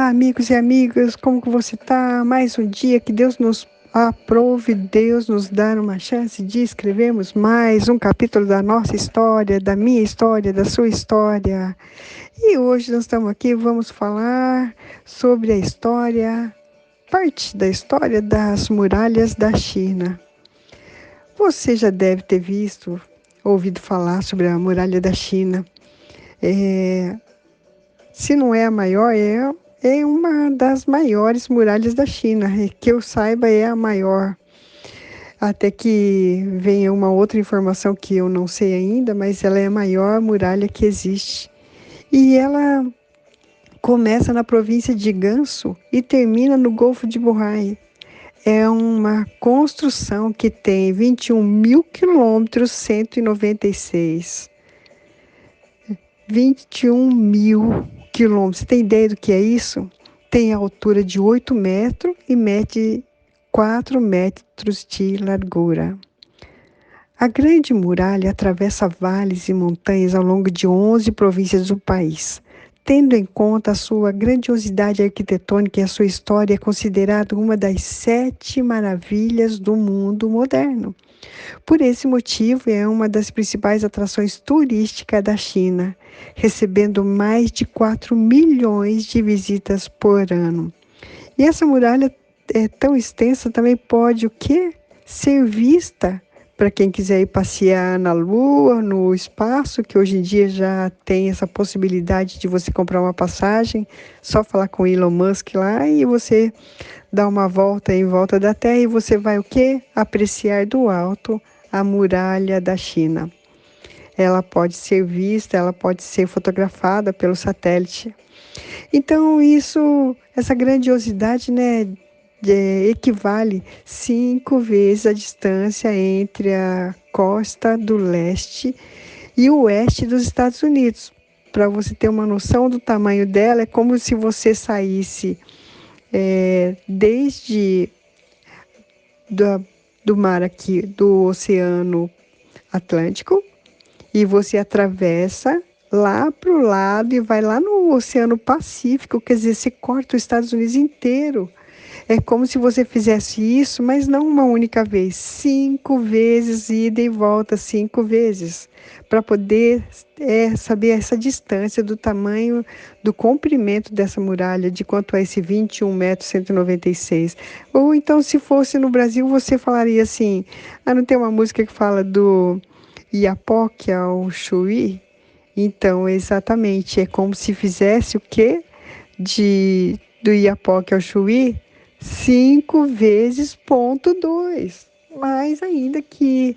Olá, amigos e amigas, como que você está? Mais um dia que Deus nos aprove, Deus nos dá uma chance de escrevermos mais um capítulo da nossa história, da minha história, da sua história. E hoje nós estamos aqui, vamos falar sobre a história, parte da história das muralhas da China. Você já deve ter ouvido falar sobre a muralha da China. Se não é a maior, é uma das maiores muralhas da China. Que eu saiba, é a maior. Até que venha uma outra informação que eu não sei ainda, mas ela é a maior muralha que existe. E ela começa na província de Gansu e termina no Golfo de Bohai. É uma construção que tem 21 mil quilômetros, 196. 21 mil quilômetros. Você tem ideia do que é isso? Tem a altura de 8 metros e mede 4 metros de largura. A Grande Muralha atravessa vales e montanhas ao longo de 11 províncias do país. Tendo em conta a sua grandiosidade arquitetônica e a sua história, é considerada uma das 7 maravilhas do mundo moderno. Por esse motivo, é uma das principais atrações turísticas da China, recebendo mais de 4 milhões de visitas por ano. E essa muralha é tão extensa, também pode o quê? Ser vista para quem quiser ir passear na Lua, no espaço, que hoje em dia já tem essa possibilidade de você comprar uma passagem, só falar com Elon Musk lá e você dá uma volta em volta da Terra e você vai o quê? Apreciar do alto a muralha da China. Ela pode ser vista, ela pode ser fotografada pelo satélite. Então, essa grandiosidade, né, equivale 5 vezes a distância entre a costa do leste e o oeste dos Estados Unidos. Para você ter uma noção do tamanho dela, é como se você saísse desde do mar aqui, do Oceano Atlântico, e você atravessa lá para o lado e vai lá no Oceano Pacífico, quer dizer, você corta os Estados Unidos inteiro. É como se você fizesse isso, mas não uma única vez, 5 vezes, ida e volta 5 vezes, para poder saber essa distância do tamanho, do comprimento dessa muralha, de quanto é esse 21 metros 196. Ou então, se fosse no Brasil, você falaria assim, não tem uma música que fala do Iapoque ao Chuí? Então, exatamente, é como se fizesse o quê? Do Iapoque ao Chuí, 5 vezes 0,2. Mais ainda que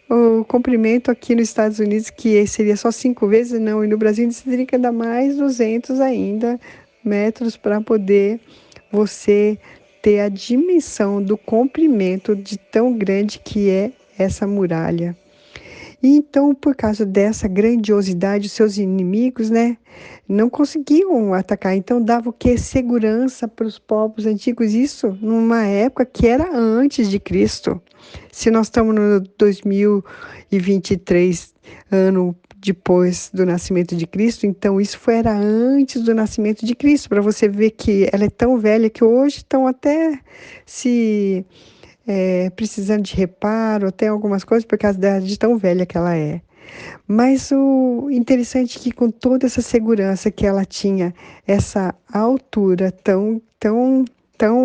o comprimento aqui nos Estados Unidos, que seria só 5 vezes, não. E no Brasil, você teria que dar mais 200 ainda metros para poder você ter a dimensão do comprimento de tão grande que é essa muralha. E então, por causa dessa grandiosidade, os seus inimigos, né, não conseguiam atacar. Então, dava o quê? Segurança para os povos antigos. Isso numa época que era antes de Cristo. Se nós estamos no 2023, ano depois do nascimento de Cristo, então isso era antes do nascimento de Cristo, para você ver que ela é tão velha que hoje estão até se precisando de reparo, até algumas coisas, por causa de tão velha que ela é. Mas o interessante é que com toda essa segurança que ela tinha, essa altura tão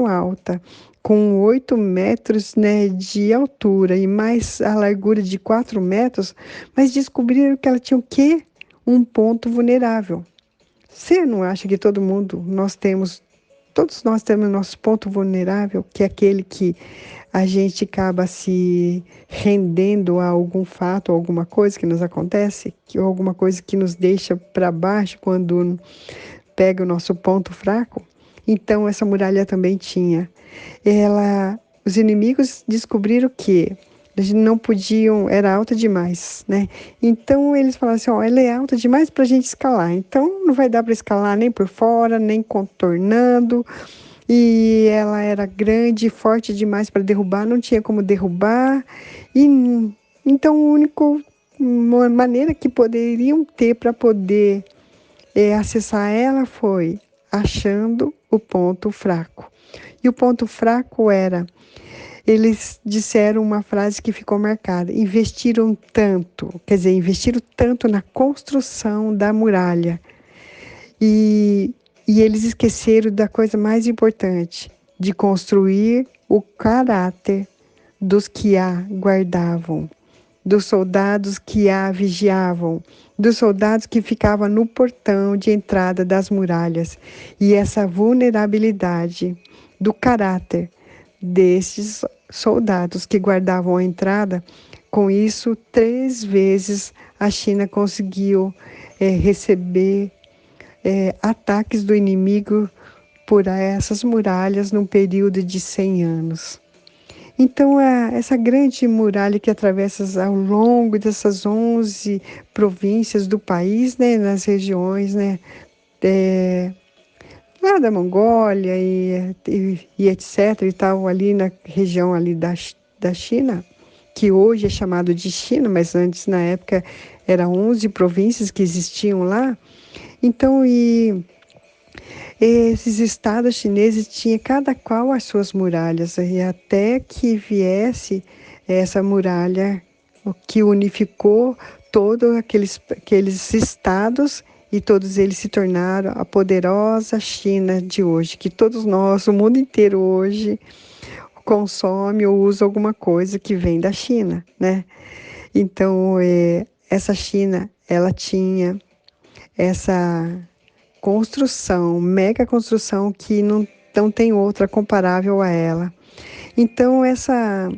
alta, com 8 metros, né, de altura e mais a largura de 4 metros, mas descobriram que ela tinha o quê? Um ponto vulnerável. Você não acha que todos nós temos nosso ponto vulnerável, que é aquele que a gente acaba se rendendo a algum fato, alguma coisa que nos acontece, ou alguma coisa que nos deixa para baixo quando pega o nosso ponto fraco? Então, essa muralha também tinha. Os inimigos descobriram que eles não podiam, era alta demais, né? Então eles falaram assim, ela é alta demais para a gente escalar, então não vai dar para escalar nem por fora, nem contornando, e ela era grande e forte demais para derrubar, não tinha como derrubar, e então a única maneira que poderiam ter para poder acessar ela foi achando o ponto fraco. E o ponto fraco era, eles disseram uma frase que ficou marcada: investiram tanto, quer dizer, investiram tanto na construção da muralha. E, e eles esqueceram da coisa mais importante, de construir o caráter dos que a guardavam, dos soldados que a vigiavam, dos soldados que ficavam no portão de entrada das muralhas. E essa vulnerabilidade do caráter desses soldados que guardavam a entrada, com isso, 3 vezes a China conseguiu receber ataques do inimigo por essas muralhas num período de 100 anos. Então, essa grande muralha que atravessa ao longo dessas 11 províncias do país, né, nas regiões, né, lá da Mongólia e etc. e tal, ali na região ali da China, que hoje é chamado de China, mas antes, na época, eram 11 províncias que existiam lá. Então, esses estados chineses tinham cada qual as suas muralhas, e até que viesse essa muralha que unificou todos aqueles estados, e todos eles se tornaram a poderosa China de hoje, que todos nós, o mundo inteiro hoje, consome ou usa alguma coisa que vem da China, né? Então, essa China, ela tinha essa construção, mega construção que não tem outra comparável a ela. Então, essa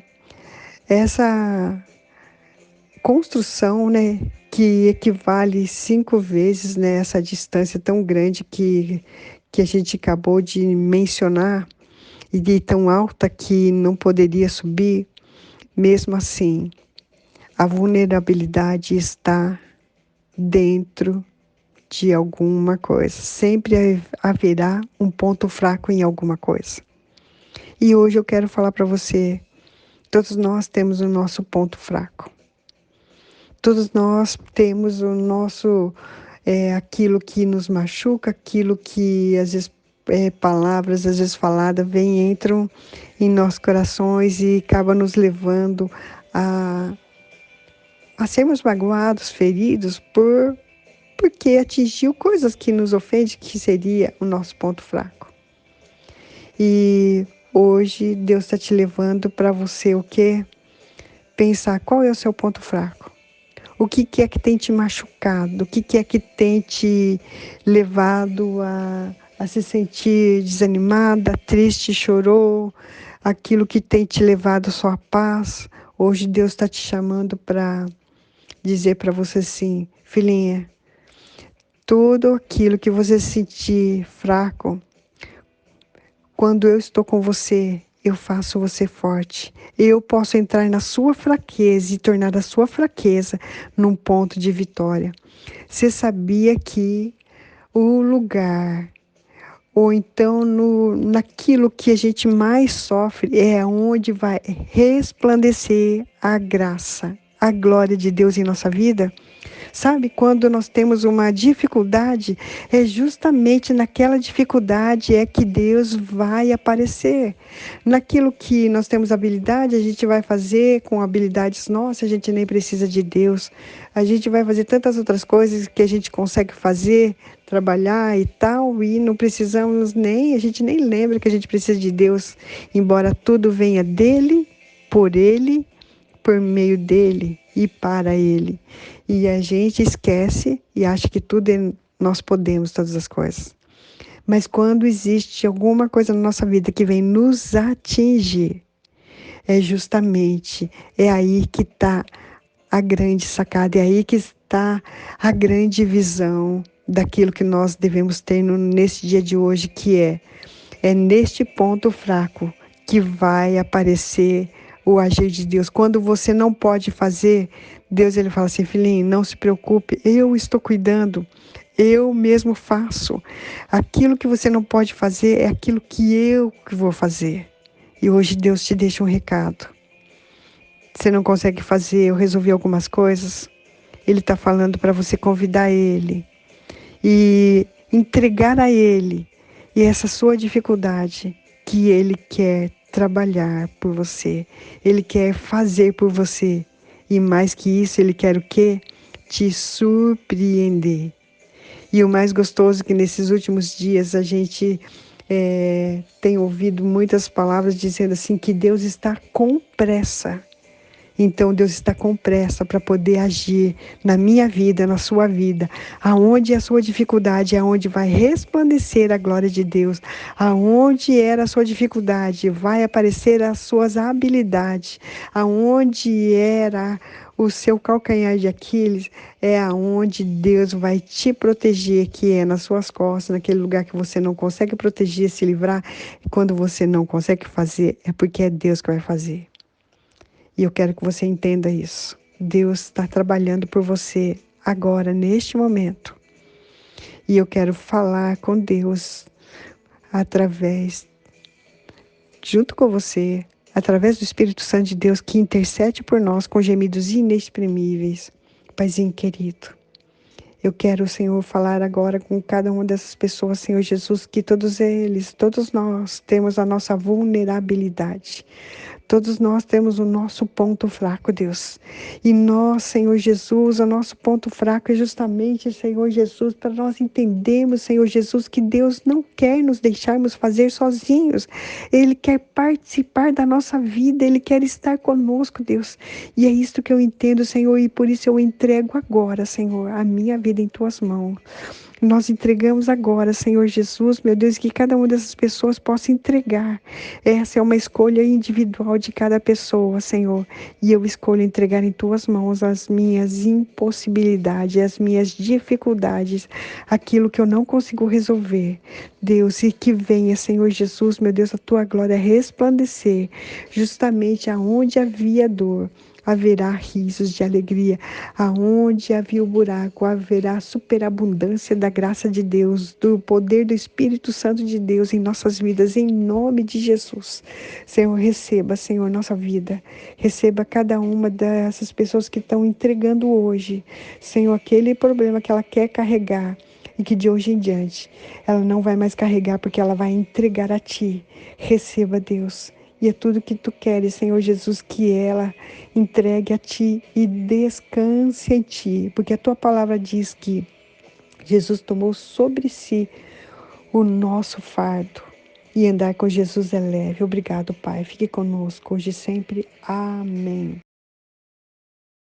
construção, né, que equivale 5 vezes, né, essa distância tão grande que a gente acabou de mencionar, e de tão alta que não poderia subir, mesmo assim, a vulnerabilidade está dentro de alguma coisa. Sempre haverá um ponto fraco em alguma coisa. E hoje eu quero falar para você, todos nós temos o nosso ponto fraco. Todos nós temos o nosso, aquilo que nos machuca, aquilo que às vezes palavras, às vezes faladas, entram em nossos corações e acabam nos levando a sermos magoados, feridos, porque atingiu coisas que nos ofendem, que seria o nosso ponto fraco. E hoje Deus está te levando para você o quê? Pensar qual é o seu ponto fraco. O que é que tem te machucado? O que é que tem te levado a se sentir desanimada, triste, chorou? Aquilo que tem te levado à sua paz? Hoje Deus está te chamando para dizer para você assim, filhinha, tudo aquilo que você sentir fraco, quando eu estou com você, eu faço você forte. Eu posso entrar na sua fraqueza e tornar a sua fraqueza num ponto de vitória. Você sabia que o lugar, ou então naquilo que a gente mais sofre, é onde vai resplandecer a graça, a glória de Deus em nossa vida? Sabe, quando nós temos uma dificuldade, é justamente naquela dificuldade é que Deus vai aparecer. Naquilo que nós temos habilidade, a gente vai fazer com habilidades nossas, a gente nem precisa de Deus. A gente vai fazer tantas outras coisas que a gente consegue fazer, trabalhar e tal, e não precisamos a gente nem lembra que a gente precisa de Deus, embora tudo venha dele, por meio dele e para ele. E a gente esquece e acha que nós podemos todas as coisas. Mas quando existe alguma coisa na nossa vida que vem nos atingir, é aí que está a grande sacada, é aí que está a grande visão daquilo que nós devemos ter nesse dia de hoje, que é neste ponto fraco que vai aparecer o agir de Deus. Quando você não pode fazer, Deus ele fala assim, filhinho, não se preocupe, eu estou cuidando, eu mesmo faço. Aquilo que você não pode fazer é aquilo que eu vou fazer. E hoje Deus te deixa um recado. Você não consegue fazer ou resolver algumas coisas? Ele está falando para você convidar Ele e entregar a Ele E essa sua dificuldade que Ele quer trabalhar por você, Ele quer fazer por você. E mais que isso, Ele quer o quê? Te surpreender. E o mais gostoso é que nesses últimos dias a gente tem ouvido muitas palavras dizendo assim que Deus está com pressa. Então Deus está com pressa para poder agir na minha vida, na sua vida. Aonde é a sua dificuldade, aonde vai resplandecer a glória de Deus. Aonde era a sua dificuldade, vai aparecer as suas habilidades. Aonde era o seu calcanhar de Aquiles, é aonde Deus vai te proteger, que é nas suas costas, naquele lugar que você não consegue proteger, se livrar. Quando você não consegue fazer, é porque é Deus que vai fazer. E eu quero que você entenda isso. Deus está trabalhando por você agora, neste momento. E eu quero falar com Deus através, junto com você, através do Espírito Santo de Deus que intercede por nós com gemidos inexprimíveis. Paizinho querido, eu quero, Senhor, falar agora com cada uma dessas pessoas, Senhor Jesus, que todos eles, todos nós temos a nossa vulnerabilidade. Todos nós temos o nosso ponto fraco, Deus. E nós, Senhor Jesus, o nosso ponto fraco é justamente, Senhor Jesus, para nós entendermos, Senhor Jesus, que Deus não quer nos deixarmos fazer sozinhos. Ele quer participar da nossa vida, Ele quer estar conosco, Deus. E é isso que eu entendo, Senhor, e por isso eu entrego agora, Senhor, a minha vida em Tuas mãos. Nós entregamos agora, Senhor Jesus, meu Deus, que cada uma dessas pessoas possa entregar. Essa é uma escolha individual de cada pessoa, Senhor. E eu escolho entregar em Tuas mãos as minhas impossibilidades, as minhas dificuldades, aquilo que eu não consigo resolver. Deus, e que venha, Senhor Jesus, meu Deus, a Tua glória resplandecer, justamente aonde havia dor. Haverá risos de alegria. Aonde havia o buraco, haverá superabundância da graça de Deus, do poder do Espírito Santo de Deus em nossas vidas, em nome de Jesus. Senhor, receba, Senhor, nossa vida. Receba cada uma dessas pessoas que estão entregando hoje, Senhor, aquele problema que ela quer carregar. E que de hoje em diante ela não vai mais carregar, porque ela vai entregar a Ti. Receba, Deus. E é tudo que Tu queres, Senhor Jesus, que ela entregue a Ti e descanse em Ti. Porque a Tua palavra diz que Jesus tomou sobre si o nosso fardo. E andar com Jesus é leve. Obrigado, Pai. Fique conosco hoje e sempre. Amém.